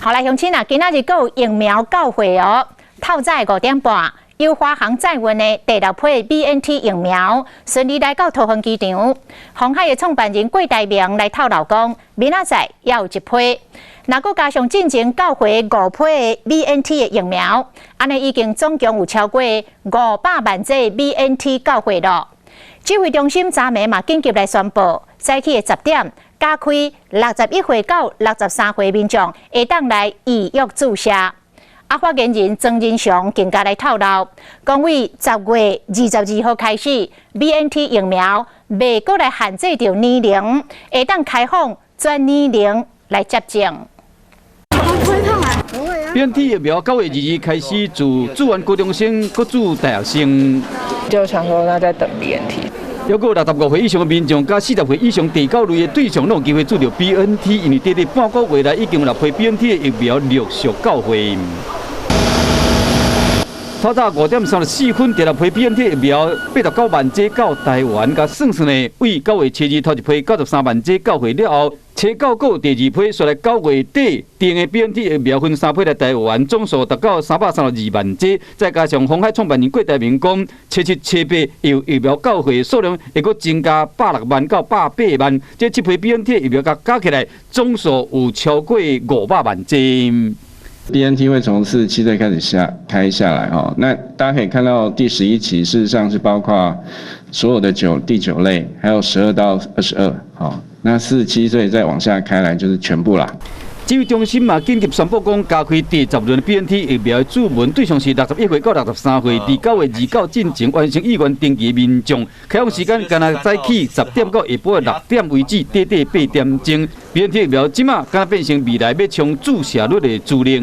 好来，乡亲啊，今仔日还有疫苗到货哦。透早5点半，由华航载运的第6批 BNT 疫苗顺利来到桃园机场。鸿海的创办人郭台铭来透露讲，明仔载也有1批。若搁加上进前到货5批的 BNT 的疫苗，安尼已经总共有超过500万剂 BNT 到货了。指挥中心昨暝嘛紧急来宣布，早起的10点加开61岁到63岁民众会当来预约注射。发言人曾仁祥更加来透露，讲为10月22号开始 ，BNT 疫苗未搁来限制着年龄，会当开放全年龄来接种。BNT 疫苗9月22日开始，自注完高中生，搁注大学生。就想说，那在等 BNT。还有65岁以上的民众，加40岁以上第9类的对象，拢有机会注到 BNT， 因为短半个月来已经有6批 BNT 的疫苗陆续到货。透早5点34分，第6批 BNT 疫苗89万剂到台湾，甲算呢，为9月7日头1批93万剂到货了后，车9个第2批，续来9月底订的 BNT 疫苗分3批来台湾，总数达到332万剂，再加上鸿海创办人郭台铭讲，车7、车8有疫苗到货数量会阁增加106万到108万，这7批 BNT 疫苗加起来总数有超过500万剂。BNT 会从47岁开始开下来哈，那大家可以看到第11期事实上是包括所有的第9类，还有12到22，好，那47岁再往下开来就是全部啦。指挥中心嘛紧急宣布讲，加开第10轮 BNT 疫苗的注文对象是61岁到63岁，伫9月29进前完成意愿登记民众，开放时间干那早起10点到下晡6点为止，短8点钟。BNT 疫苗即马敢变成未来要冲注射率的主力。